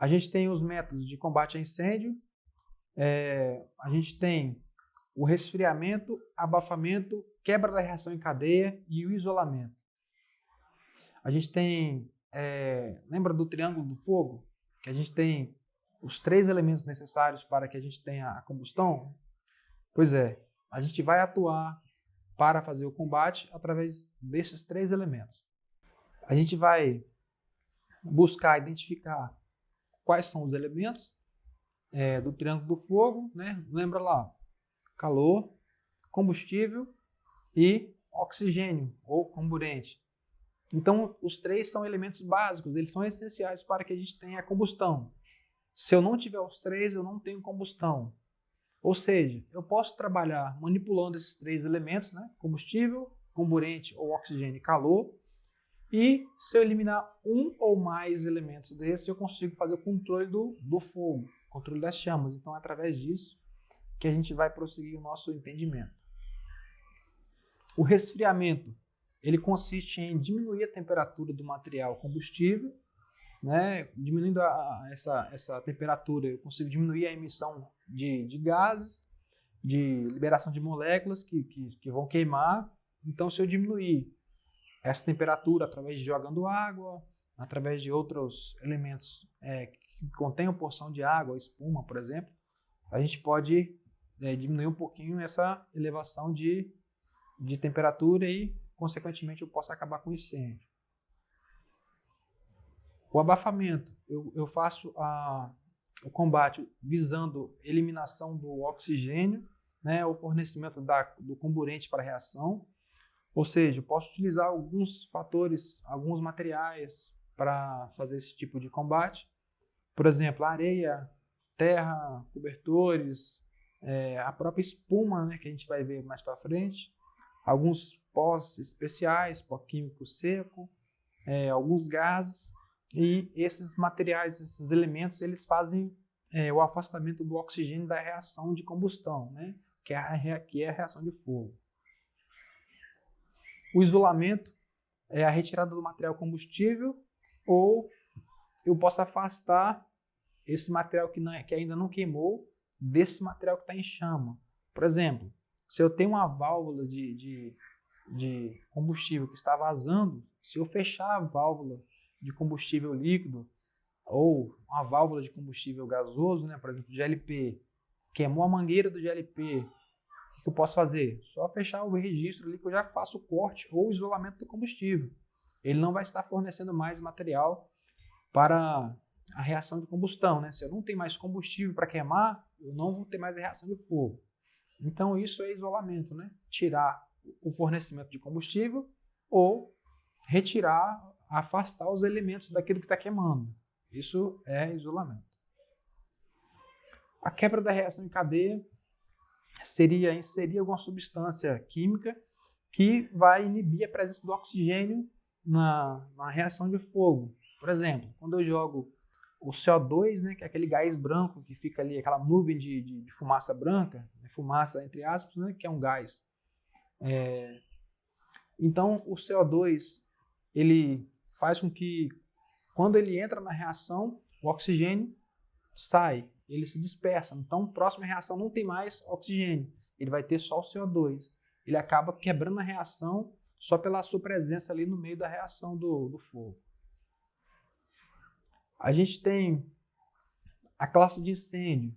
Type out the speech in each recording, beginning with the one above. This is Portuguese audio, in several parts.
A gente tem os métodos de combate a incêndio, a gente tem o resfriamento, abafamento, quebra da reação em cadeia e o isolamento. A gente tem, lembra do triângulo do fogo? Que a gente tem os 3 elementos necessários para que a gente tenha a combustão? Pois é, a gente vai atuar para fazer o combate através desses 3 elementos. A gente vai buscar identificar quais são os elementos do triângulo do fogo, né? Lembra lá, calor, combustível e oxigênio ou comburente. Então, os 3 são elementos básicos, eles são essenciais para que a gente tenha a combustão. Se eu não tiver os 3, eu não tenho combustão. Ou seja, eu posso trabalhar manipulando esses 3 elementos, né? Combustível, comburente ou oxigênio e calor. E se eu eliminar um ou mais elementos desses, eu consigo fazer o controle do fogo, controle das chamas. Então, é através disso que a gente vai prosseguir o nosso entendimento. O resfriamento, ele consiste em diminuir a temperatura do material combustível, né? Diminuindo essa temperatura, eu consigo diminuir a emissão de gases, de liberação de moléculas que vão queimar. Então, se eu diminuir essa temperatura através de jogando água, através de outros elementos que contenham porção de água, espuma, por exemplo, a gente pode diminuir um pouquinho essa elevação de temperatura e, consequentemente, eu posso acabar com o incêndio. O abafamento, eu faço o combate visando eliminação do oxigênio, né, o fornecimento do comburente para a reação. Ou seja, eu posso utilizar alguns fatores, alguns materiais para fazer esse tipo de combate. Por exemplo, areia, terra, cobertores, a própria espuma, né, que a gente vai ver mais para frente. Alguns pós especiais, pó químico seco, alguns gases. E esses materiais, esses elementos, eles fazem o afastamento do oxigênio da reação de combustão, né? que é a reação de fogo. O isolamento é a retirada do material combustível, ou eu posso afastar esse material que ainda não queimou desse material que está em chama. Por exemplo, se eu tenho uma válvula de combustível que está vazando, se eu fechar a válvula de combustível líquido ou uma válvula de combustível gasoso, né, por exemplo, GLP, queimou a mangueira do GLP, o que eu posso fazer? Só fechar o registro ali que eu já faço o corte ou o isolamento do combustível. Ele não vai estar fornecendo mais material para a reação de combustão, né? Se eu não tenho mais combustível para queimar, eu não vou ter mais a reação de fogo. Então isso é isolamento, né? Tirar o fornecimento de combustível ou retirar, afastar os elementos daquilo que está queimando. Isso é isolamento. A quebra da reação em cadeia seria inserir alguma substância química que vai inibir a presença do oxigênio na reação de fogo. Por exemplo, quando eu jogo o CO2, né, que é aquele gás branco que fica ali, aquela nuvem de fumaça branca, fumaça entre aspas, né, que é um gás. Então, o CO2 ele faz com que, quando ele entra na reação, o oxigênio sai, ele se dispersa. Então, a próxima reação não tem mais oxigênio, ele vai ter só o CO2. Ele acaba quebrando a reação só pela sua presença ali no meio da reação do fogo. A gente tem a classe de incêndio.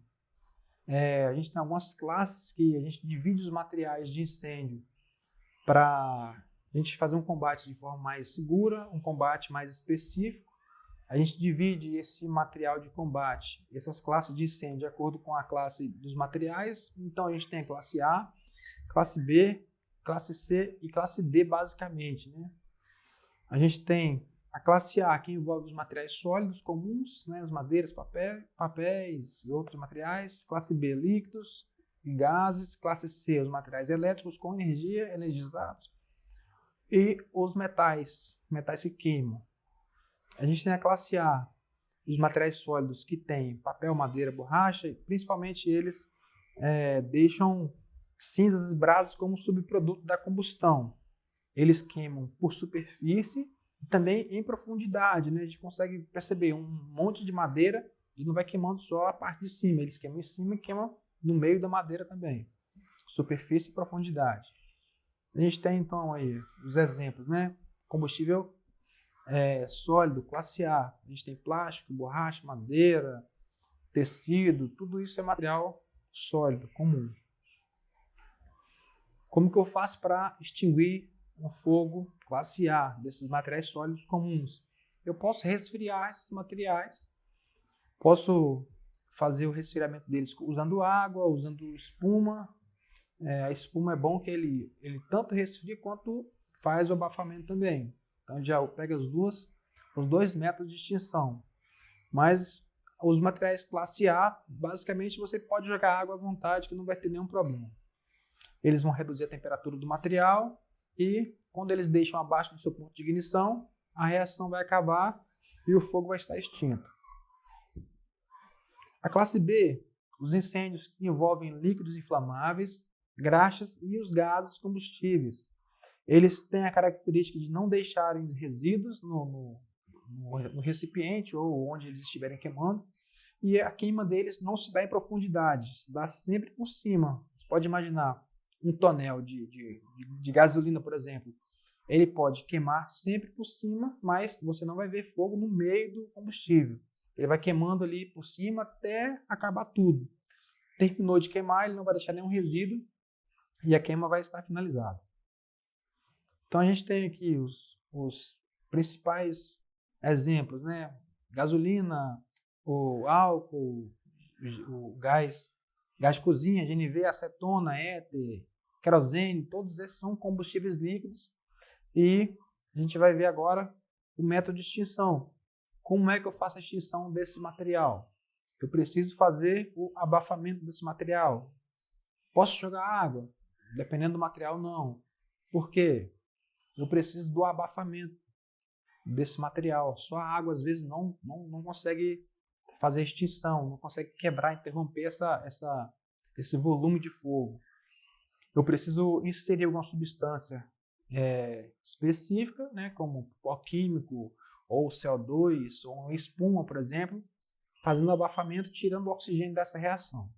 A gente tem algumas classes que a gente divide os materiais de incêndio para a gente fazer um combate de forma mais segura, um combate mais específico. A gente divide esse material de combate, essas classes de incêndio, de acordo com a classe dos materiais. Então, a gente tem a classe A, classe B, classe C e classe D, basicamente, né? A gente tem a classe A, que envolve os materiais sólidos comuns, né, as madeiras, papéis e outros materiais. Classe B, líquidos e gases. Classe C, os materiais elétricos com energia, energizados. E os metais que queimam. A gente tem a classe A, os materiais sólidos que têm papel, madeira, borracha, e principalmente eles deixam cinzas e brasas como subproduto da combustão. Eles queimam por superfície, Também em profundidade, né? A gente consegue perceber um monte de madeira e não vai queimando só a parte de cima. Eles queimam em cima e queimam no meio da madeira também. Superfície e profundidade. A gente tem então aí os exemplos, né? Combustível sólido, classe A. A gente tem plástico, borracha, madeira, tecido, tudo isso é material sólido, comum. Como que eu faço para extinguir um fogo classe A, desses materiais sólidos comuns? Eu posso resfriar esses materiais, posso fazer o resfriamento deles usando água, usando espuma. A espuma é bom que ele tanto resfria quanto faz o abafamento também. Então já pega os dois métodos de extinção. Mas os materiais classe A, basicamente você pode jogar água à vontade que não vai ter nenhum problema. Eles vão reduzir a temperatura do material e quando eles deixam abaixo do seu ponto de ignição, a reação vai acabar e o fogo vai estar extinto. A classe B, os incêndios que envolvem líquidos inflamáveis, graxas e os gases combustíveis. Eles têm a característica de não deixarem resíduos no recipiente ou onde eles estiverem queimando, e a queima deles não se dá em profundidade, se dá sempre por cima. Você pode imaginar um tonel de gasolina, por exemplo, ele pode queimar sempre por cima, mas você não vai ver fogo no meio do combustível. Ele vai queimando ali por cima até acabar tudo. Terminou de queimar, ele não vai deixar nenhum resíduo e a queima vai estar finalizada. Então a gente tem aqui os principais exemplos, né? Gasolina, o álcool, o gás de cozinha, GNV, acetona, éter, querosene, todos esses são combustíveis líquidos. E a gente vai ver agora o método de extinção. Como é que eu faço a extinção desse material? Eu preciso fazer o abafamento desse material. Posso jogar água? Dependendo do material, não. Por quê? Eu preciso do abafamento desse material. Só a água, às vezes, não consegue fazer extinção, não consegue quebrar, interromper esse volume de fogo. Eu preciso inserir alguma substância específica, né, como pó químico, ou CO2, ou uma espuma, por exemplo, fazendo abafamento, tirando o oxigênio dessa reação.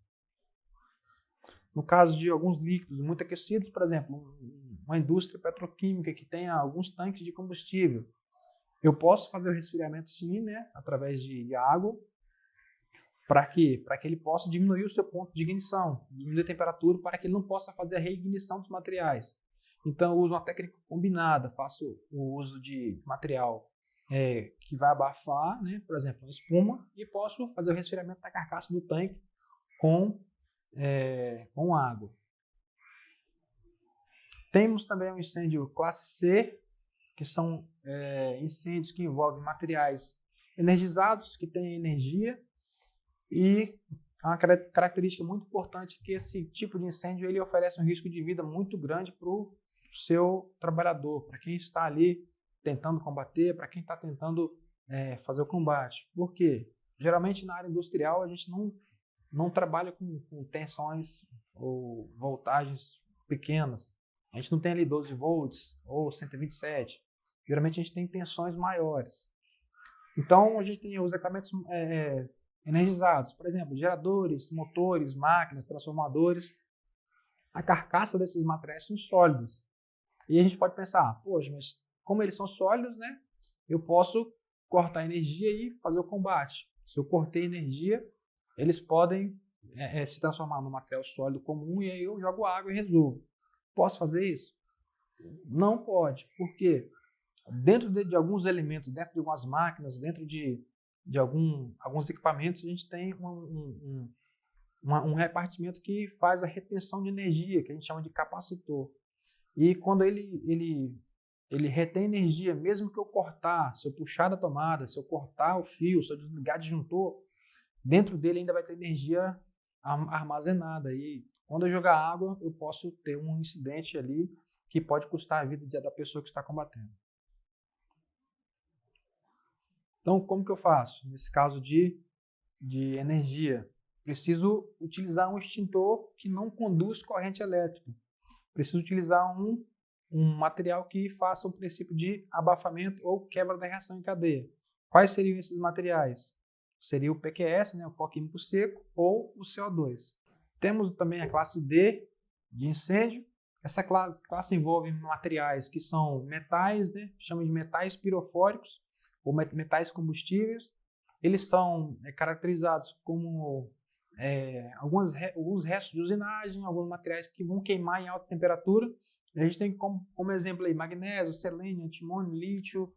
No caso de alguns líquidos muito aquecidos, por exemplo, uma indústria petroquímica que tenha alguns tanques de combustível, eu posso fazer o resfriamento sim, né, através de água. Para quê? Para que ele possa diminuir o seu ponto de ignição, diminuir a temperatura para que ele não possa fazer a reignição dos materiais. Então eu uso uma técnica combinada, faço o uso de material que vai abafar, né, por exemplo, uma espuma, e posso fazer o resfriamento da carcaça do tanque com água. Temos também um incêndio classe C, que são incêndios que envolvem materiais energizados, que têm energia, e uma característica muito importante é que esse tipo de incêndio ele oferece um risco de vida muito grande para o seu trabalhador, para quem está ali tentando combater, para quem está tentando fazer o combate. Por quê? Geralmente na área industrial a gente não trabalha com tensões ou voltagens pequenas. A gente não tem ali 12 volts ou 127. Geralmente a gente tem tensões maiores. Então a gente tem os equipamentos energizados, por exemplo, geradores, motores, máquinas, transformadores. A carcaça desses materiais são sólidas. E a gente pode pensar, poxa, mas como eles são sólidos, né? Eu posso cortar energia e fazer o combate. Se eu cortei energia, eles podem se transformar num material sólido comum e aí eu jogo água e resolvo. Posso fazer isso? Não pode. Por quê? Dentro de alguns elementos, dentro de algumas máquinas, dentro de alguns equipamentos, a gente tem um repartimento que faz a retenção de energia, que a gente chama de capacitor. E quando ele retém energia, mesmo que eu cortar, se eu puxar da tomada, se eu cortar o fio, se eu desligar disjuntor, dentro dele ainda vai ter energia armazenada. E quando eu jogar água, eu posso ter um incidente ali que pode custar a vida da pessoa que está combatendo. Então, como que eu faço? Nesse caso de energia, preciso utilizar um extintor que não conduz corrente elétrica. Preciso utilizar um um material que faça o princípio de abafamento ou quebra da reação em cadeia. Quais seriam esses materiais? Seria o PQS, né, o pó químico seco, ou o CO2. Temos também a classe D, de incêndio. Essa classe envolve materiais que são metais, né, chamam de metais pirofóricos, ou metais combustíveis. Eles são caracterizados como alguns restos de usinagem, alguns materiais que vão queimar em alta temperatura. A gente tem como exemplo aí magnésio, selênio, antimônio, lítio,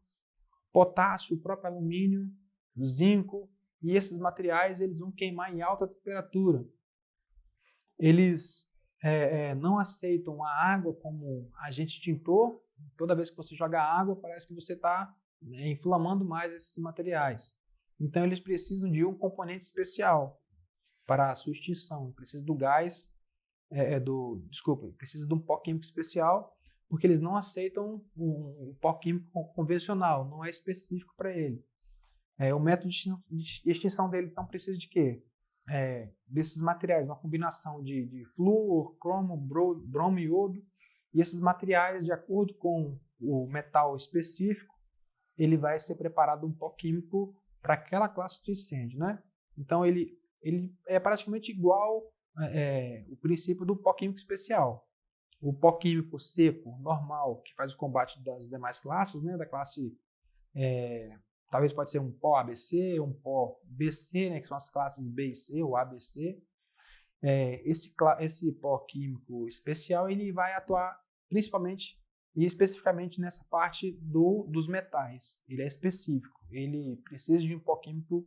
potássio, o próprio alumínio, zinco, e esses materiais eles vão queimar em alta temperatura. Eles não aceitam a água como agente extintor. Toda vez que você joga água, parece que você está inflamando mais esses materiais. Então, eles precisam de um componente especial para a sua extinção. Precisa do gás, precisa de um pó químico especial, porque eles não aceitam o pó químico convencional, não é específico para ele. O método de extinção dele, então, precisa de quê? Desses materiais, uma combinação de flúor, cromo, bromo e iodo, e esses materiais, de acordo com o metal específico, ele vai ser preparado um pó químico para aquela classe de incêndio, né? Então, ele é praticamente igual o princípio do pó químico especial. O pó químico seco, normal, que faz o combate das demais classes, né? Da classe, talvez pode ser um pó ABC, um pó BC, né? Que são as classes B e C, ou ABC. Esse pó químico especial, ele vai atuar principalmente e especificamente nessa parte dos metais. Ele é específico. Ele precisa de um pó químico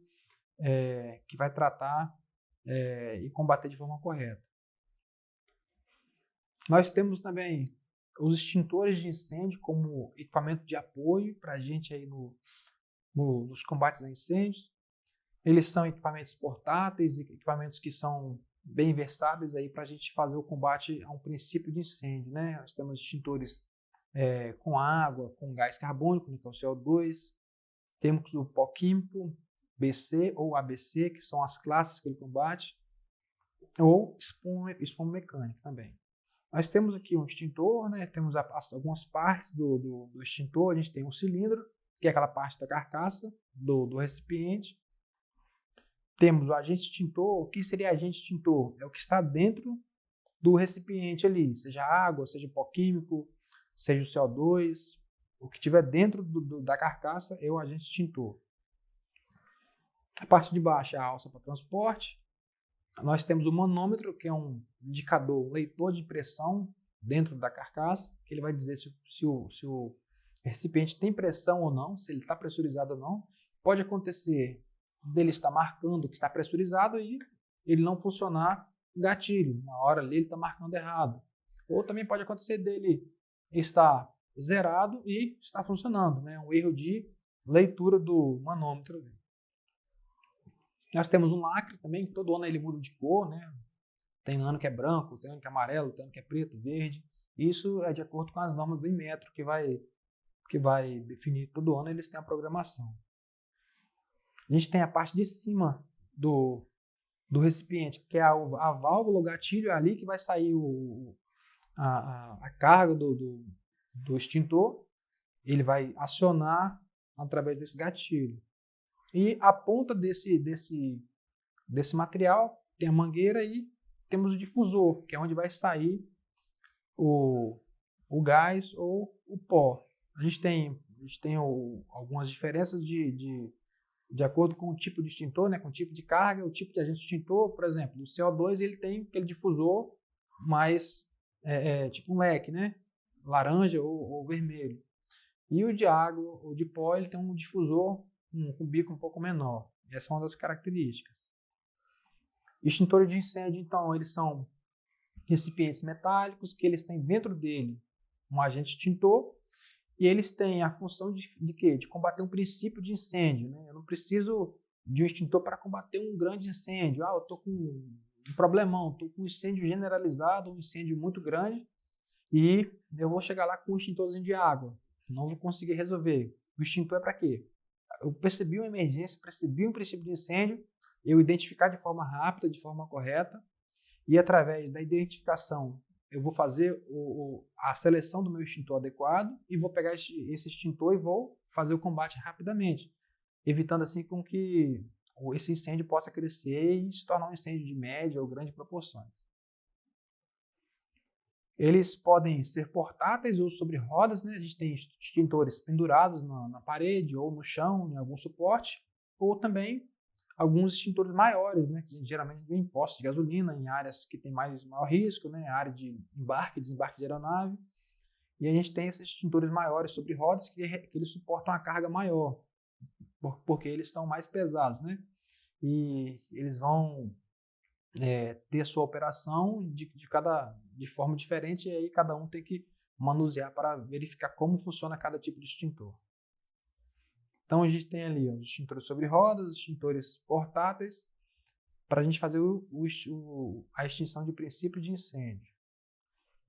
que vai tratar e combater de forma correta. Nós temos também os extintores de incêndio como equipamento de apoio para a gente aí nos combates a incêndios. Eles são equipamentos portáteis, equipamentos que são bem versáteis aí para a gente fazer o combate a um princípio de incêndio, né? Nós temos extintores com água, com gás carbônico, né, que é o CO2. Temos o pó químico BC ou ABC, que são as classes que ele combate, ou espuma mecânica também. Nós temos aqui um extintor, né? Temos algumas partes do extintor. A gente tem um cilindro, que é aquela parte da carcaça do recipiente. Temos o agente extintor. O que seria agente extintor? É o que está dentro do recipiente ali, seja água, seja pó químico, seja o CO2. O que tiver dentro da carcaça é o agente extintor. A parte de baixo é a alça para transporte. Nós temos o manômetro, que é um indicador, um leitor de pressão dentro da carcaça, que ele vai dizer se o recipiente tem pressão ou não, se ele está pressurizado ou não. Pode acontecer dele estar marcando que está pressurizado e ele não funcionar o gatilho. Na hora ali ele está marcando errado. Ou também pode acontecer dele estar zerado e está funcionando, né? Um erro de leitura do manômetro. Nós temos um lacre também, que todo ano ele muda de cor, né? Tem ano que é branco, tem ano que é amarelo, tem ano que é preto, verde. Isso é de acordo com as normas do Inmetro, que vai definir todo ano, eles têm a programação. A gente tem a parte de cima do recipiente, que é a válvula, o gatilho, é ali que vai sair a carga do extintor. Ele vai acionar através desse gatilho. E a ponta desse material tem a mangueira e temos o difusor, que é onde vai sair o gás ou o pó. A gente tem algumas diferenças de acordo com o tipo de extintor, né, com o tipo de carga, o tipo de agente extintor. Por exemplo, o CO2 ele tem aquele difusor mais tipo um leque, né, laranja ou vermelho. E o de água ou de pó ele tem um difusor com bico um pouco menor. Essa é uma das características. Extintores de incêndio, então, eles são recipientes metálicos que eles têm dentro dele um agente extintor e eles têm a função de quê? De combater um princípio de incêndio, né? Eu não preciso de um extintor para combater um grande incêndio. Eu estou com um problemão, estou com um incêndio generalizado, um incêndio muito grande e eu vou chegar lá com um extintorzinho de água. Não vou conseguir resolver. O extintor é para quê? Eu percebi uma emergência, percebi um princípio de incêndio, eu identificar de forma rápida, de forma correta, e através da identificação eu vou fazer a seleção do meu extintor adequado e vou pegar esse extintor e vou fazer o combate rapidamente, evitando assim com que esse incêndio possa crescer e se tornar um incêndio de média ou grande proporções. Eles podem ser portáteis ou sobre rodas, né? A gente tem extintores pendurados na parede ou no chão, em algum suporte, ou também alguns extintores maiores, né? Que geralmente vem em postos de gasolina, em áreas que tem maior risco, né? Área de embarque e desembarque de aeronave. E a gente tem esses extintores maiores sobre rodas que eles suportam a carga maior, porque eles estão mais pesados, né? E eles vão ter sua operação de forma diferente, e aí cada um tem que manusear para verificar como funciona cada tipo de extintor. Então a gente tem ali os extintores sobre rodas, extintores portáteis, para a gente fazer a extinção de princípio de incêndio.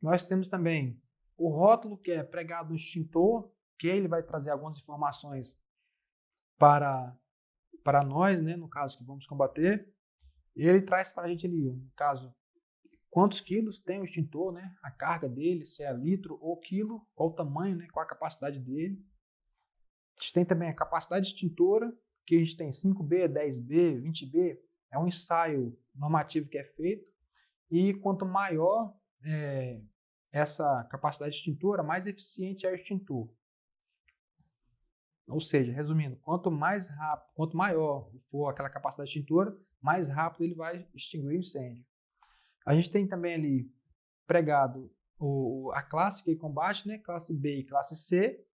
Nós temos também o rótulo, que é pregado no extintor, que ele vai trazer algumas informações para nós, né, no caso que vamos combater. Ele traz para a gente ali, no caso, quantos quilos tem o extintor, né? A carga dele, se é litro ou quilo, qual o tamanho, né? Qual a capacidade dele. A gente tem também a capacidade extintora, que a gente tem 5B, 10B, 20B, é um ensaio normativo que é feito, e quanto maior essa capacidade extintora, mais eficiente é o extintor. Ou seja, resumindo, quanto maior for aquela capacidade extintora, mais rápido ele vai extinguir o incêndio. A gente tem também ali pregado a classe que combate, né? Classe B e classe C,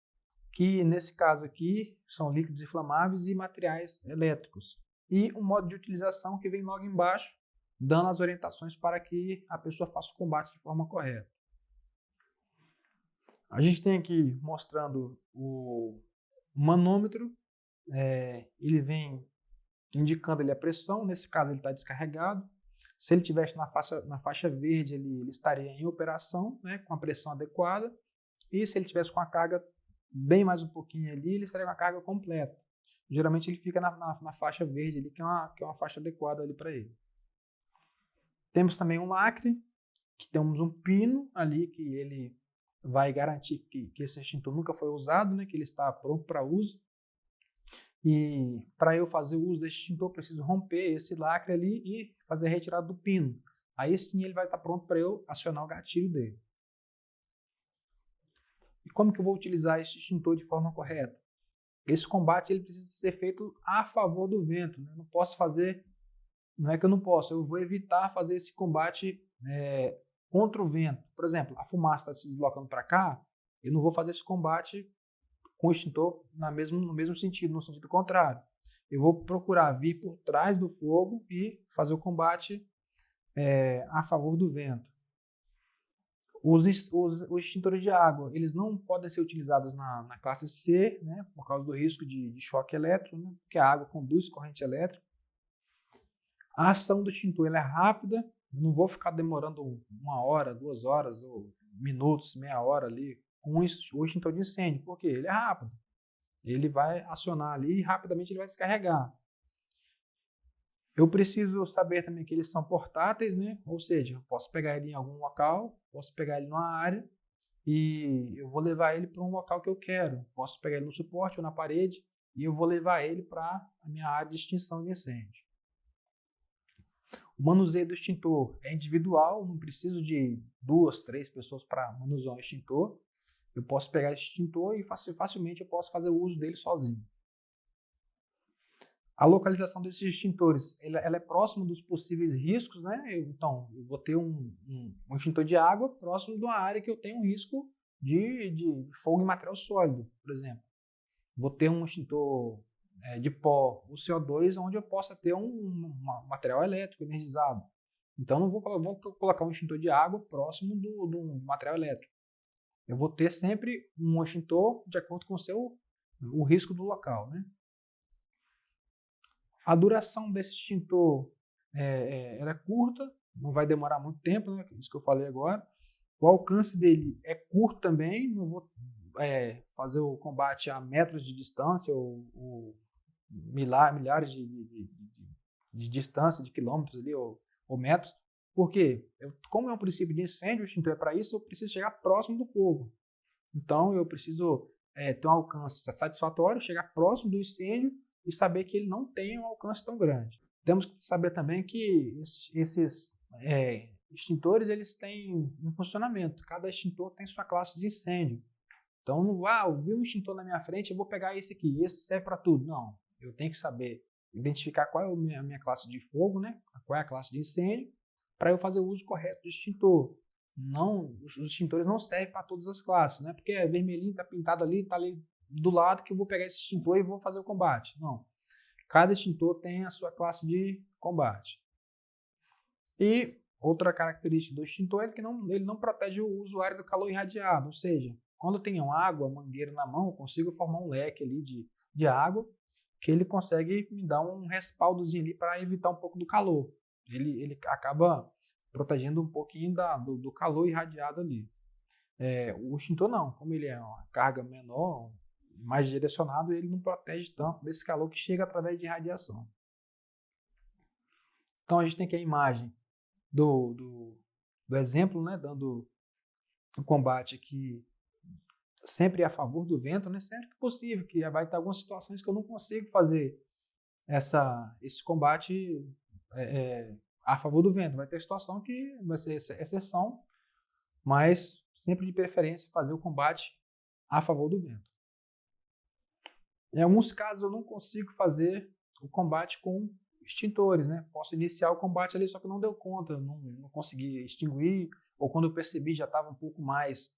que nesse caso aqui são líquidos inflamáveis e materiais elétricos. E um modo de utilização que vem logo embaixo, dando as orientações para que a pessoa faça o combate de forma correta. A gente tem aqui mostrando o manômetro, ele vem indicando ali a pressão, nesse caso ele está descarregado. Se ele estivesse na faixa verde, ele estaria em operação, né, com a pressão adequada, e se ele tivesse com a carga bem mais um pouquinho ali, ele estaria com a carga completa. Geralmente ele fica na faixa verde ali, que é uma faixa adequada ali para ele. Temos também um lacre, que temos um pino ali, que ele vai garantir que esse extintor nunca foi usado, né, que ele está pronto para uso. E para eu fazer o uso desse extintor, eu preciso romper esse lacre ali e fazer a retirada do pino. Aí sim ele vai estar pronto para eu acionar o gatilho dele. E como que eu vou utilizar esse extintor de forma correta? Esse combate ele precisa ser feito a favor do vento, né? Não é que eu não posso, eu vou evitar fazer esse combate contra o vento. Por exemplo, a fumaça está se deslocando para cá, eu não vou fazer esse combate com o extintor no mesmo sentido, no sentido contrário. Eu vou procurar vir por trás do fogo e fazer o combate a favor do vento. Os extintores de água, eles não podem ser utilizados na classe C, né, por causa do risco de choque elétrico, né, porque a água conduz corrente elétrica. A ação do extintor é rápida, não vou ficar demorando 1 hora, 2 horas, ou minutos, meia hora ali com o extintor de incêndio, porque ele é rápido. Ele vai acionar ali e rapidamente ele vai descarregar. Eu preciso saber também que eles são portáteis, né? Ou seja, eu posso pegar ele em algum local, posso pegar ele numa área e eu vou levar ele para um local que eu quero. Posso pegar ele no suporte ou na parede e eu vou levar ele para a minha área de extinção de incêndio. O manuseio do extintor é individual, não preciso de 2, 3 pessoas para manusear um extintor. Eu posso pegar esse extintor e facilmente eu posso fazer o uso dele sozinho. A localização desses extintores, ela é próximo dos possíveis riscos, né? Então, eu vou ter um extintor de água próximo de uma área que eu tenho um risco de fogo em material sólido, por exemplo. Vou ter um extintor de pó, o CO2, onde eu possa ter um material elétrico energizado. Então, não vou colocar um extintor de água próximo do material elétrico. Eu vou ter sempre um extintor de acordo com o risco do local, né? A duração desse extintor ela é curta, não vai demorar muito tempo, né? Isso que eu falei agora. O alcance dele é curto também, não vou fazer o combate a metros de distância ou milhares de distância, de quilômetros ali, ou metros, Por quê? Como é um princípio de incêndio, o extintor é para isso, eu preciso chegar próximo do fogo. Então, eu preciso ter um alcance satisfatório, chegar próximo do incêndio e saber que ele não tem um alcance tão grande. Temos que saber também que esses extintores, eles têm um funcionamento. Cada extintor tem sua classe de incêndio. Então, eu vi um extintor na minha frente, eu vou pegar esse aqui, esse serve para tudo. Não, eu tenho que saber identificar qual é a minha classe de fogo, né? Qual é a classe de incêndio, para eu fazer o uso correto do extintor. Não, os extintores não servem para todas as classes, né? Porque é vermelhinho, está pintado ali, está ali do lado que eu vou pegar esse extintor e vou fazer o combate. Não. Cada extintor tem a sua classe de combate. E outra característica do extintor é que ele não protege o usuário do calor irradiado, ou seja, quando eu tenho água, mangueira na mão, eu consigo formar um leque ali de água que ele consegue me dar um respaldozinho ali para evitar um pouco do calor. Ele acaba protegendo um pouquinho do calor irradiado ali. O extintor não, como ele é uma carga menor, mais direcionado, ele não protege tanto desse calor que chega através de radiação. Então a gente tem aqui a imagem do exemplo, né, dando o combate aqui sempre a favor do vento, né, sempre que possível, que vai ter algumas situações que eu não consigo fazer esse combate a favor do vento. Vai ter situação que vai ser exceção, mas sempre de preferência fazer o combate a favor do vento. Em alguns casos eu não consigo fazer o combate com extintores, né? Posso iniciar o combate ali, só que não deu conta, não consegui extinguir, ou quando eu percebi já estava um pouco mais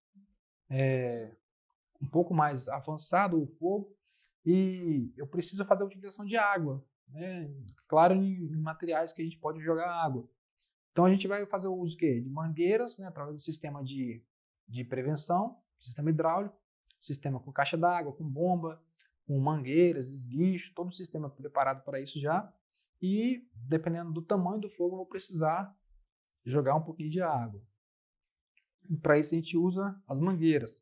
avançado o fogo e eu preciso fazer a utilização de água, né? Claro, em materiais que a gente pode jogar água. Então a gente vai fazer o uso de mangueiras, né, através do sistema de prevenção, sistema hidráulico, sistema com caixa d'água, com bomba, com mangueiras, esguicho, todo o sistema preparado para isso já. E dependendo do tamanho do fogo, eu vou precisar jogar um pouquinho de água. Para isso a gente usa as mangueiras.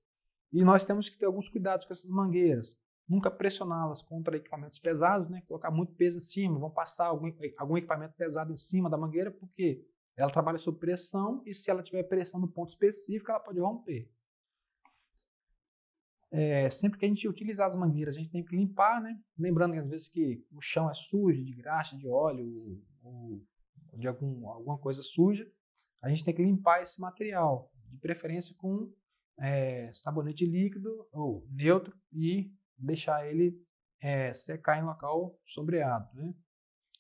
E nós temos que ter alguns cuidados com essas mangueiras. Nunca pressioná-las contra equipamentos pesados, né? Colocar muito peso em cima, vão passar algum equipamento pesado em cima da mangueira, porque ela trabalha sob pressão e se ela tiver pressão no ponto específico, ela pode romper. Sempre que a gente utilizar as mangueiras, a gente tem que limpar, né? Lembrando que às vezes que o chão é sujo de graxa, de óleo ou de alguma coisa suja, a gente tem que limpar esse material, de preferência com sabonete líquido ou neutro e deixar ele secar em local sombreado, né?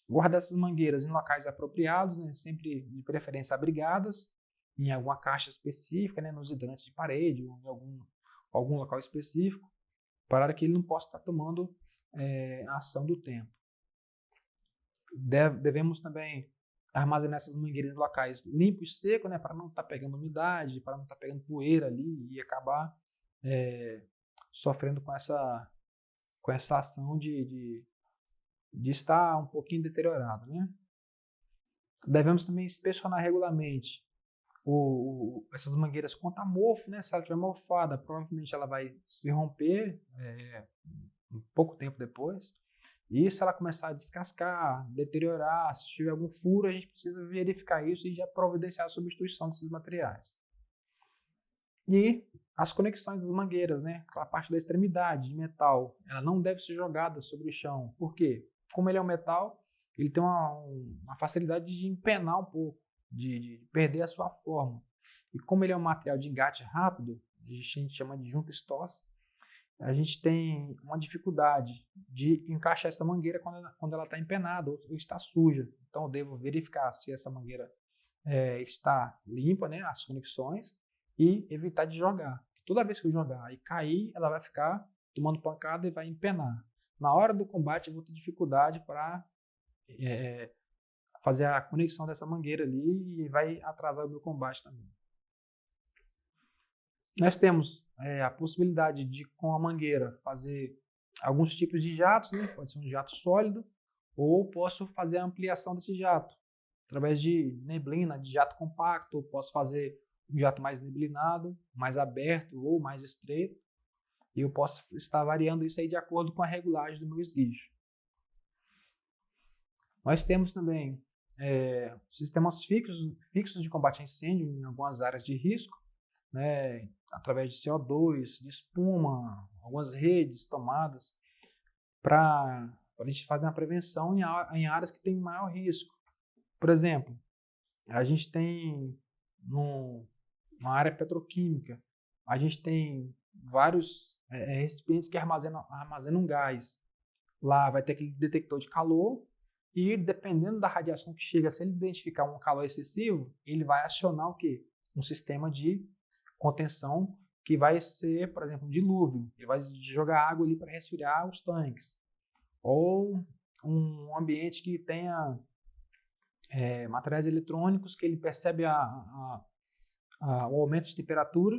Guardar essas mangueiras em locais apropriados, né? Sempre de preferência abrigadas, em alguma caixa específica, né? Nos hidrantes de parede ou em algum local específico, para que ele não possa estar tomando a ação do tempo. Devemos também armazenar essas mangueiras em locais limpos e secos, né, para não estar pegando umidade, para não estar pegando poeira ali e acabar sofrendo com essa ação de estar um pouquinho deteriorado, né? Devemos também inspecionar regularmente essas mangueiras contra mofo, né? Se ela estiver mofada, provavelmente ela vai se romper um pouco tempo depois. E se ela começar a descascar, deteriorar, se tiver algum furo, a gente precisa verificar isso e já providenciar a substituição desses materiais. E as conexões das mangueiras, né? Aquela parte da extremidade de metal, ela não deve ser jogada sobre o chão. Por quê? Como ele é um metal, ele tem uma facilidade de empenar um pouco, de perder a sua forma. E como ele é um material de engate rápido, a gente chama de junta estosse, a gente tem uma dificuldade de encaixar essa mangueira quando ela está empenada ou está suja. Então eu devo verificar se essa mangueira está limpa, né, as conexões, e evitar de jogar. Toda vez que eu jogar e cair, ela vai ficar tomando pancada e vai empenar. Na hora do combate eu vou ter dificuldade para fazer a conexão dessa mangueira ali e vai atrasar o meu combate também. Nós temos a possibilidade de, com a mangueira, fazer alguns tipos de jatos, né? Pode ser um jato sólido, ou posso fazer a ampliação desse jato, através de neblina, de jato compacto, posso fazer um jato mais neblinado, mais aberto ou mais estreito, e eu posso estar variando isso aí de acordo com a regulagem do meu esguicho. Nós temos também sistemas fixos de combate a incêndio em algumas áreas de risco, né, através de CO2, de espuma, algumas redes, tomadas, para a gente fazer uma prevenção em áreas que têm maior risco. Por exemplo, a gente tem uma área petroquímica, a gente tem vários recipientes que armazenam gás. Lá vai ter aquele detector de calor e, dependendo da radiação que chega, se ele identificar um calor excessivo, ele vai acionar o quê? Um sistema de contenção que vai ser, por exemplo, um dilúvio. Ele vai jogar água ali para resfriar os tanques. Ou um ambiente que tenha materiais eletrônicos que ele percebe o aumento de temperatura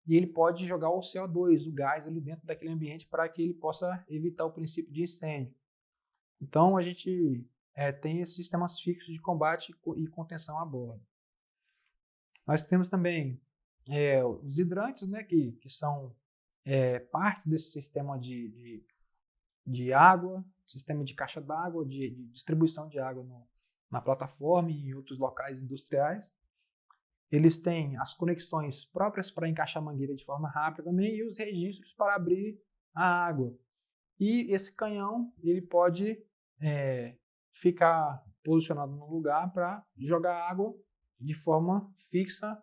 e ele pode jogar o CO2, o gás ali dentro daquele ambiente para que ele possa evitar o princípio de incêndio. Então, a gente tem esses sistemas fixos de combate e contenção a bordo. Nós temos também os hidrantes, né, que são parte desse sistema de água, sistema de caixa d'água, de distribuição de água na plataforma e em outros locais industriais. Eles têm as conexões próprias para encaixar a mangueira de forma rápida também e os registros para abrir a água. E esse canhão ele pode ficar posicionado no lugar para jogar água de forma fixa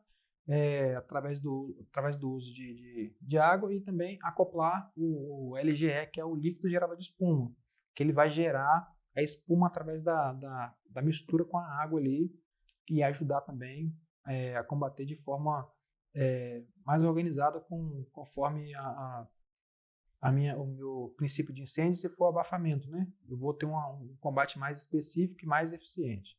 através do uso de água e também acoplar o LGE, que é o líquido gerador de espuma, que ele vai gerar a espuma através da mistura com a água ali e ajudar também a combater de forma mais organizada conforme o meu princípio de incêndio, se for abafamento, né? Eu vou ter um combate mais específico e mais eficiente.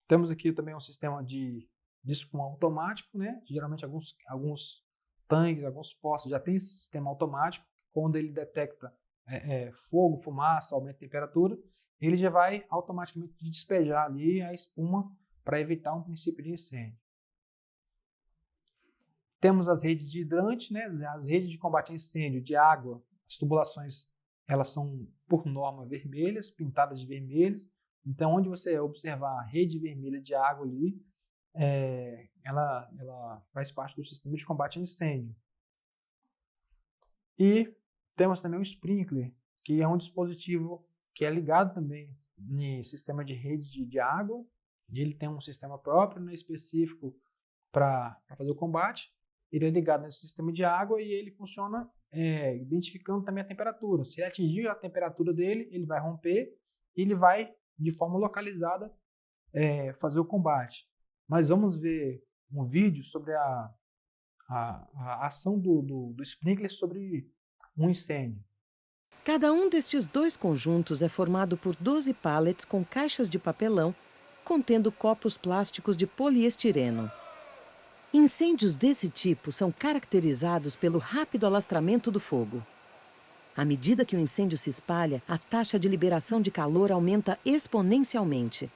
Temos aqui também um sistema de espuma automático, né? Geralmente alguns tanques, alguns postos já tem esse sistema automático. Quando ele detecta fogo, fumaça, aumento de temperatura, ele já vai automaticamente despejar ali a espuma para evitar um princípio de incêndio. Temos as redes de hidrante, né? As redes de combate a incêndio de água, as tubulações, elas são por norma vermelhas, pintadas de vermelho. Então, onde você observar a rede vermelha de água ali, ela faz parte do sistema de combate a incêndio. E temos também o sprinkler, que é um dispositivo que é ligado também no sistema de rede de água. Ele tem um sistema próprio, né, específico para fazer o combate. Ele é ligado nesse sistema de água e ele funciona identificando também a temperatura. Se ele atingir a temperatura dele, ele vai romper e ele vai, de forma localizada, fazer o combate. Mas vamos ver um vídeo sobre a ação do sprinkler sobre um incêndio. Cada um destes dois conjuntos é formado por 12 pallets com caixas de papelão contendo copos plásticos de poliestireno. Incêndios desse tipo são caracterizados pelo rápido alastramento do fogo. À medida que o incêndio se espalha, a taxa de liberação de calor aumenta exponencialmente.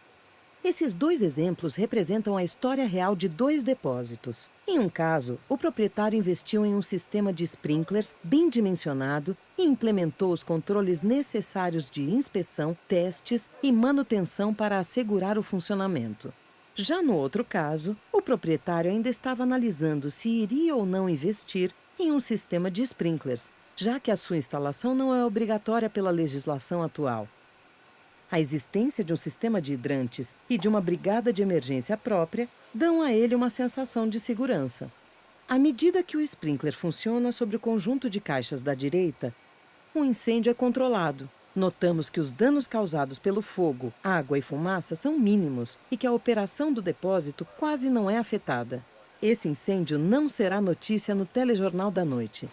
Esses dois exemplos representam a história real de dois depósitos. Em um caso, o proprietário investiu em um sistema de sprinklers bem dimensionado e implementou os controles necessários de inspeção, testes e manutenção para assegurar o funcionamento. Já no outro caso, o proprietário ainda estava analisando se iria ou não investir em um sistema de sprinklers, já que a sua instalação não é obrigatória pela legislação atual. A existência de um sistema de hidrantes e de uma brigada de emergência própria dão a ele uma sensação de segurança. À medida que o sprinkler funciona sobre o conjunto de caixas da direita, o incêndio é controlado. Notamos que os danos causados pelo fogo, água e fumaça são mínimos e que a operação do depósito quase não é afetada. Esse incêndio não será notícia no telejornal da noite.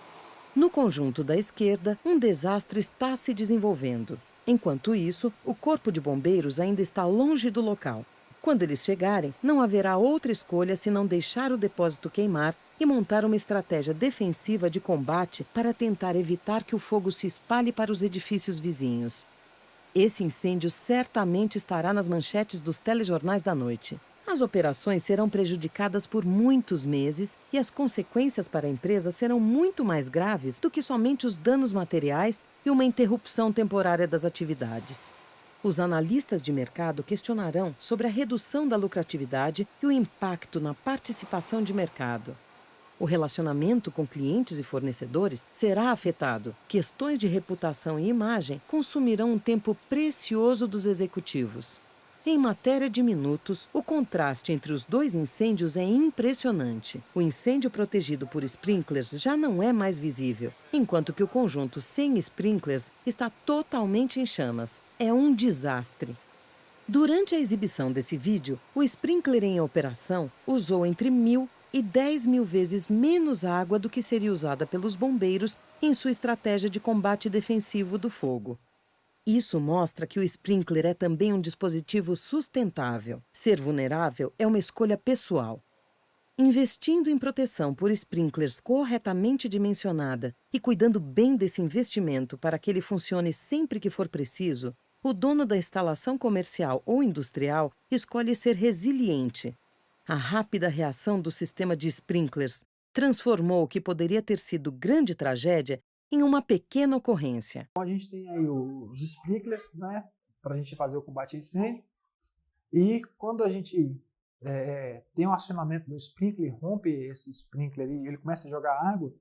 No conjunto da esquerda, um desastre está se desenvolvendo. Enquanto isso, o corpo de bombeiros ainda está longe do local. Quando eles chegarem, não haverá outra escolha senão deixar o depósito queimar e montar uma estratégia defensiva de combate para tentar evitar que o fogo se espalhe para os edifícios vizinhos. Esse incêndio certamente estará nas manchetes dos telejornais da noite. As operações serão prejudicadas por muitos meses e as consequências para a empresa serão muito mais graves do que somente os danos materiais e uma interrupção temporária das atividades. Os analistas de mercado questionarão sobre a redução da lucratividade e o impacto na participação de mercado. O relacionamento com clientes e fornecedores será afetado. Questões de reputação e imagem consumirão um tempo precioso dos executivos. Em matéria de minutos, o contraste entre os dois incêndios é impressionante. O incêndio protegido por sprinklers já não é mais visível, enquanto que o conjunto sem sprinklers está totalmente em chamas. É um desastre. Durante a exibição desse vídeo, o sprinkler em operação usou entre 1.000 e 10.000 vezes menos água do que seria usada pelos bombeiros em sua estratégia de combate defensivo do fogo. Isso mostra que o sprinkler é também um dispositivo sustentável. Ser vulnerável é uma escolha pessoal. Investindo em proteção por sprinklers corretamente dimensionada e cuidando bem desse investimento para que ele funcione sempre que for preciso, o dono da instalação comercial ou industrial escolhe ser resiliente. A rápida reação do sistema de sprinklers transformou o que poderia ter sido grande tragédia em uma pequena ocorrência. Então, a gente tem aí os sprinklers, né, para a gente fazer o combate a incêndio. E quando a gente tem um acionamento do sprinkler, rompe esse sprinkler e ele começa a jogar água,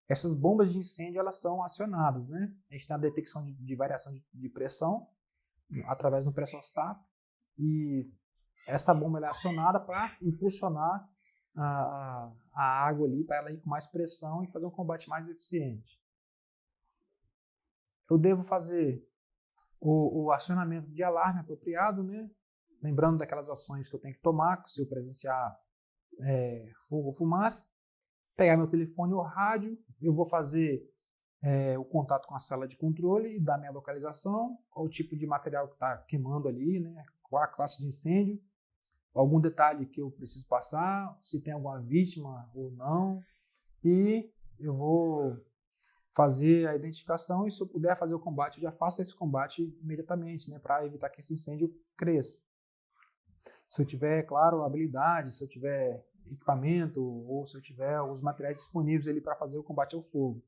essas bombas de incêndio elas são acionadas, né? A gente tem a detecção de variação de pressão através do pressostato e essa bomba ela é acionada para impulsionar a água ali, para ela ir com mais pressão e fazer um combate mais eficiente. Eu devo fazer o acionamento de alarme apropriado, né? Lembrando daquelas ações que eu tenho que tomar se eu presenciar fogo ou fumaça. Pegar meu telefone ou rádio, eu vou fazer o contato com a sala de controle e dar minha localização, qual o tipo de material que está queimando ali, né? Qual a classe de incêndio, algum detalhe que eu preciso passar, se tem alguma vítima ou não, e eu vou fazer a identificação e se eu puder fazer o combate, eu já faço esse combate imediatamente, né, para evitar que esse incêndio cresça. Se eu tiver, claro, habilidade, se eu tiver equipamento ou se eu tiver os materiais disponíveis ali para fazer o combate ao fogo.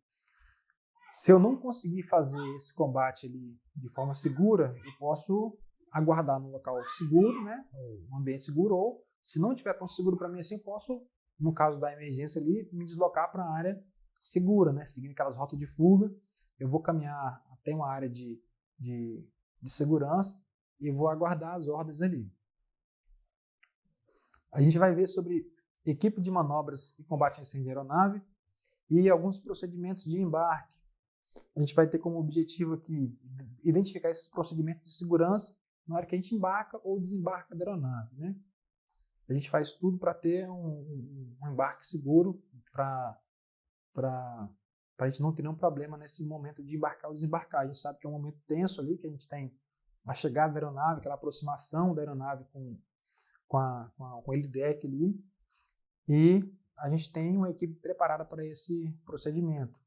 Se eu não conseguir fazer esse combate ali de forma segura, eu posso aguardar no local seguro, né, um ambiente seguro, ou se não tiver tão seguro para mim assim, eu posso, no caso da emergência ali, me deslocar para a área segura, né, seguindo aquelas rotas de fuga. Eu vou caminhar até uma área de segurança e vou aguardar as ordens ali. A gente vai ver sobre equipe de manobras e combate a incêndio de aeronave e alguns procedimentos de embarque. A gente vai ter como objetivo aqui identificar esses procedimentos de segurança na hora que a gente embarca ou desembarca da aeronave, né? A gente faz tudo para ter um embarque seguro, para a gente não ter nenhum problema nesse momento de embarcar ou desembarcar. A gente sabe que é um momento tenso ali, que a gente tem a chegada da aeronave, aquela aproximação da aeronave com o helideck ali, e a gente tem uma equipe preparada para esse procedimento.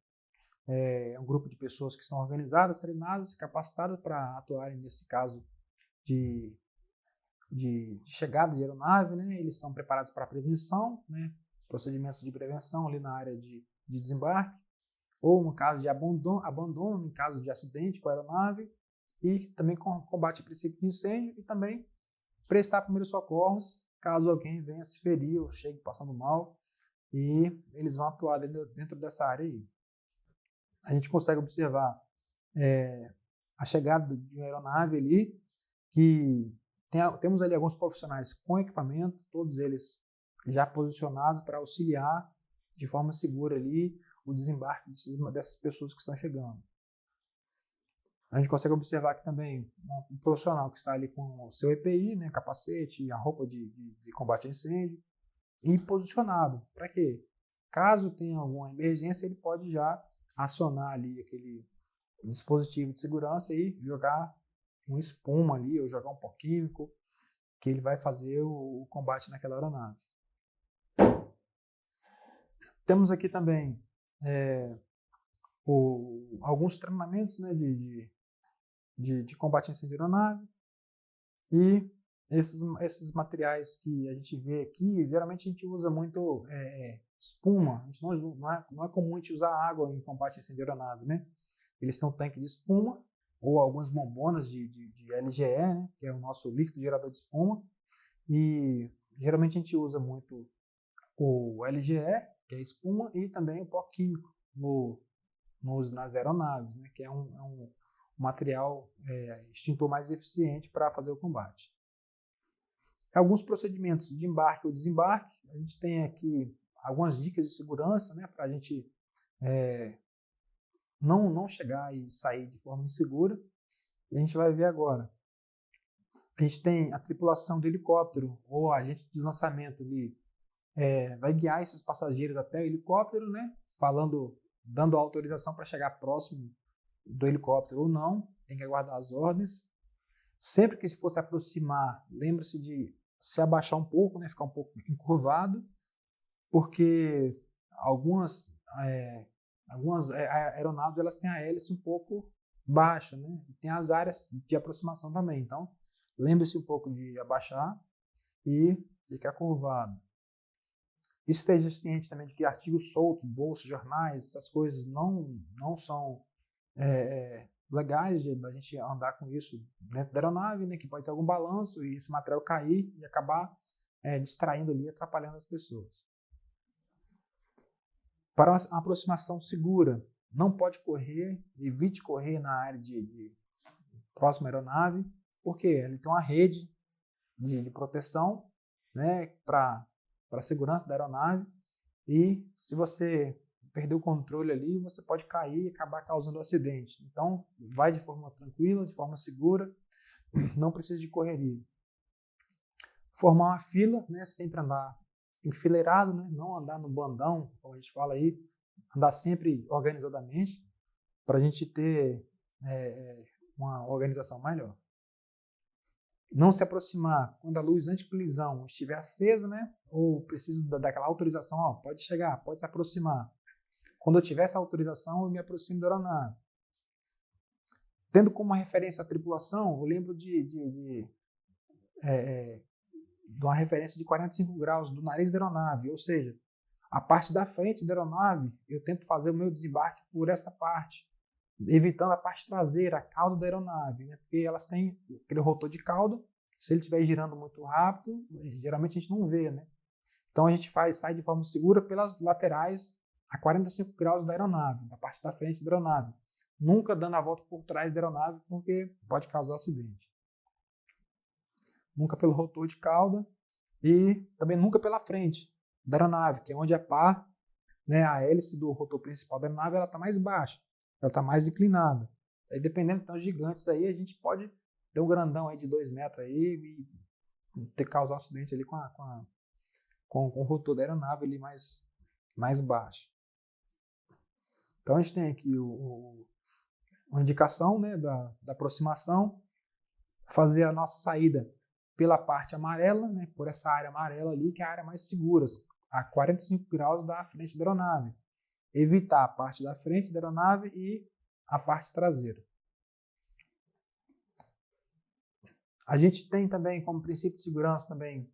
É um grupo de pessoas que são organizadas, treinadas, capacitadas para atuarem nesse caso de chegada de aeronave, né? Eles são preparados para prevenção, né? Procedimentos de prevenção ali na área de desembarque, ou no caso de abandono, em caso de acidente com a aeronave, e também combate a princípio de incêndio e também prestar primeiros socorros caso alguém venha se ferir ou chegue passando mal, e eles vão atuar dentro dessa área aí. A gente consegue observar a chegada de uma aeronave ali, que temos ali alguns profissionais com equipamento, todos eles já posicionados para auxiliar de forma segura ali o desembarque dessas pessoas que estão chegando. A gente consegue observar aqui também um profissional que está ali com o seu EPI, né, capacete, a roupa de combate a incêndio, e posicionado. Para quê? Caso tenha alguma emergência, ele pode já acionar ali aquele dispositivo de segurança e jogar um espuma ali, ou jogar um pó químico, que ele vai fazer o combate naquela aeronave. Temos aqui também alguns treinamentos, né, de combate a incêndio de aeronave, e esses materiais que a gente vê aqui, geralmente a gente usa muito espuma. A gente não é comum a gente usar água em combate a incêndio de aeronave, né? Eles têm um tanque de espuma ou algumas bombonas de LGE, né, que é o nosso líquido gerador de espuma. E geralmente a gente usa muito o LGE, que é espuma, e também o pó químico nas aeronaves, né, que é um material extintor mais eficiente para fazer o combate. Alguns procedimentos de embarque ou desembarque, a gente tem aqui algumas dicas de segurança, né, para a gente não chegar e sair de forma insegura. E a gente vai ver agora. A gente tem a tripulação do helicóptero ou a agente de lançamento ali, vai guiar esses passageiros até o helicóptero, né, dando autorização para chegar próximo do helicóptero ou não, tem que aguardar as ordens. Sempre que se for se aproximar, lembre-se de se abaixar um pouco, né, ficar um pouco encurvado, porque algumas aeronaves elas têm a hélice um pouco baixa, né, e tem as áreas de aproximação também. Então, lembre-se um pouco de abaixar e ficar curvado. Esteja ciente também de que artigos soltos, bolsas, jornais, essas coisas não são legais de a gente andar com isso dentro da aeronave, né, que pode ter algum balanço e esse material cair e acabar distraindo ali, atrapalhando as pessoas. Para uma aproximação segura, não pode correr, evite correr na área de próxima à aeronave, porque ele tem uma rede de proteção, né, para a segurança da aeronave, e se você perder o controle ali, você pode cair e acabar causando um acidente. Então, vai de forma tranquila, de forma segura, não precisa de correria. Formar uma fila, né, sempre andar enfileirado, né, não andar no bandão, como a gente fala aí, andar sempre organizadamente, para a gente ter uma organização melhor. Não se aproximar quando a luz anticolisão estiver acesa, né, ou preciso daquela autorização, ó, pode chegar, pode se aproximar. Quando eu tiver essa autorização, eu me aproximo da aeronave. Tendo como referência a tripulação, eu lembro de uma referência de 45 graus do nariz da aeronave, ou seja, a parte da frente da aeronave, eu tento fazer o meu desembarque por esta parte, evitando a parte traseira, a cauda da aeronave, né? Porque elas têm aquele rotor de cauda, se ele estiver girando muito rápido, geralmente a gente não vê, né? Então a gente sai de forma segura pelas laterais a 45 graus da aeronave, da parte da frente da aeronave. Nunca dando a volta por trás da aeronave, porque pode causar acidente. Nunca pelo rotor de cauda e também nunca pela frente da aeronave, que é onde a pá, né, a hélice do rotor principal da aeronave, ela está mais baixa, ela está mais inclinada. Aí, dependendo de tão gigantes aí, a gente pode ter um grandão aí de 2 metros aí e ter causar um acidente ali com o rotor da aeronave ali mais baixo. Então a gente tem aqui uma indicação, né, da aproximação, fazer a nossa saída pela parte amarela, né, por essa área amarela ali, que é a área mais segura, a 45 graus da frente da aeronave. Evitar a parte da frente da aeronave e a parte traseira. A gente tem também como princípio de segurança também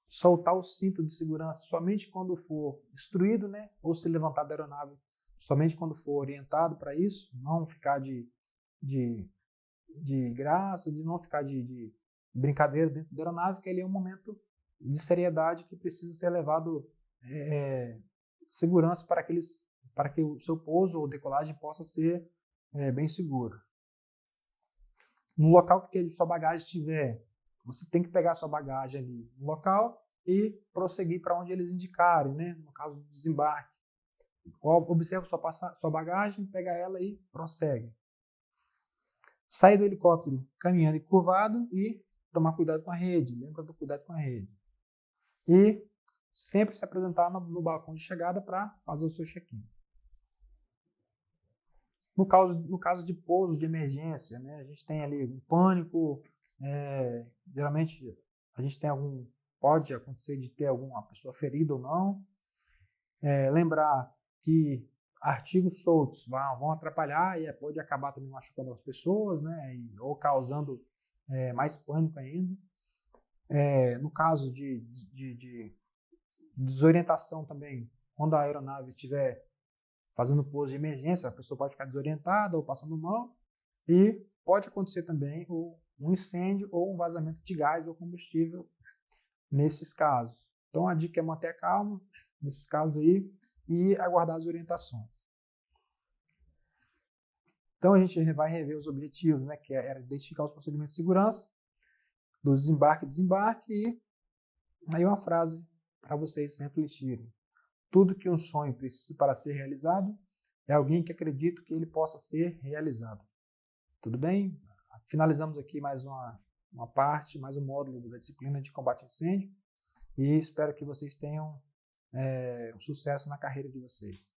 soltar o cinto de segurança somente quando for instruído, né, ou se levantar da aeronave somente quando for orientado para isso, não ficar de graça, de não ficar de brincadeira dentro da aeronave, que ali é um momento de seriedade que precisa ser levado segurança para que o seu pouso ou decolagem possa ser bem seguro. No local que a sua bagagem estiver, você tem que pegar a sua bagagem ali no local e prosseguir para onde eles indicarem, né? No caso do desembarque. Observa sua bagagem, pega ela e prossegue. Sair do helicóptero caminhando e curvado e tomar cuidado com a rede. Lembra do cuidado com a rede. E sempre se apresentar no balcão de chegada para fazer o seu check-in. No caso de pouso de emergência, né, a gente tem ali um pânico, geralmente a gente pode acontecer de ter alguma pessoa ferida ou não. Lembrar que artigos soltos vão atrapalhar e pode acabar também machucando as pessoas, né, ou causando mais pânico ainda. No caso de desorientação também, quando a aeronave estiver fazendo pouso de emergência, a pessoa pode ficar desorientada ou passando mal, e pode acontecer também um incêndio ou um vazamento de gás ou combustível nesses casos. Então, a dica é manter a calma nesses casos aí e aguardar as orientações. Então, a gente vai rever os objetivos, né, que era identificar os procedimentos de segurança do desembarque e desembarque, e aí uma frase para vocês refletirem. Tudo que um sonho precisa para ser realizado é alguém que acredita que ele possa ser realizado. Tudo bem? Finalizamos aqui mais uma parte, mais um módulo da disciplina de combate a incêndio, e espero que vocês tenham sucesso na carreira de vocês.